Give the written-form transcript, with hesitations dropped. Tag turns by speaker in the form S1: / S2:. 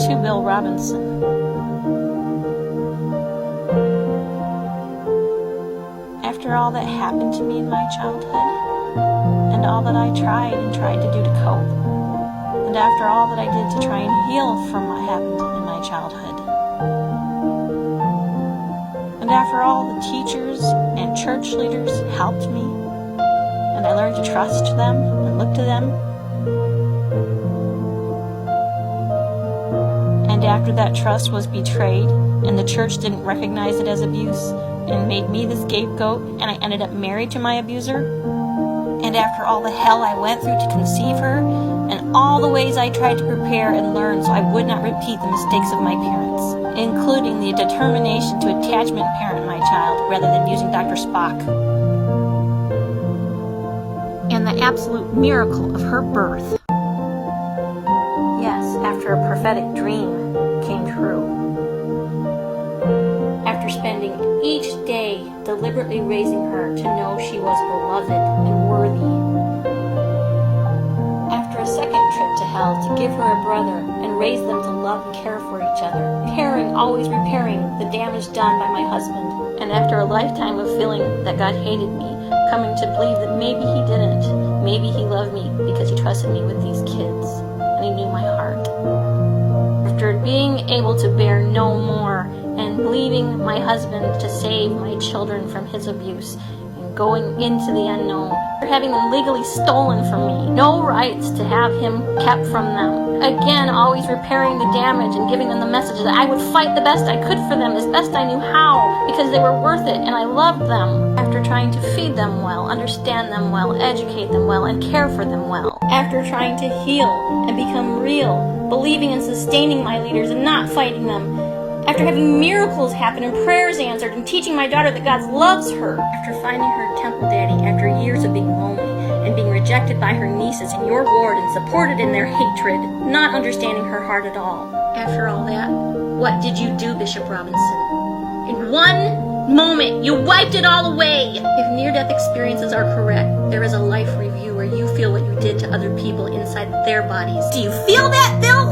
S1: to Bill Robinson. After all that happened to me in my childhood, and all that I tried to do to cope, and after all that I did to try and heal from what happened in my childhood, and after all the teachers and church leaders helped me, and I learned to trust them and look to them, and after that trust was betrayed and the church didn't recognize it as abuse and made me the scapegoat and I ended up married to my abuser, and after all the hell I went through to conceive her and all the ways I tried to prepare and learn so I would not repeat the mistakes of my parents, including the determination to attachment parent my child rather than using Dr. Spock, and the absolute miracle of her birth. Yes, after a prophetic dream came true. After spending each day deliberately raising her to know she was beloved and worthy. After a second trip to hell to give her a brother and raise them to love and care for each other. Always repairing the damage done by my husband. And after a lifetime of feeling that God hated me, coming to believe that maybe he didn't. Maybe he loved me because he trusted me with these kids. And he knew my heart. After being able to bear no more and leaving my husband to save my children from his abuse and going into the unknown, for having them legally stolen from me, no rights to have him kept from them. Again, always repairing the damage and giving them the message that I would fight the best I could for them as best I knew how because they were worth it and I loved them. After trying to feed them well, understand them well, educate them well, and care for them well. After trying to heal and become real, believing and sustaining my leaders and not fighting them. After having miracles happen and prayers answered and teaching my daughter that God loves her. After finding her temple daddy after years of being lonely and being rejected by her nieces in your ward and supported in their hatred, not understanding her heart at all. After all that, what did you do, Bishop Robinson? In one moment, you wiped it all away. If near-death experiences are correct, there is a life review where you feel what you did to other people inside their bodies. Do you feel that, Bill?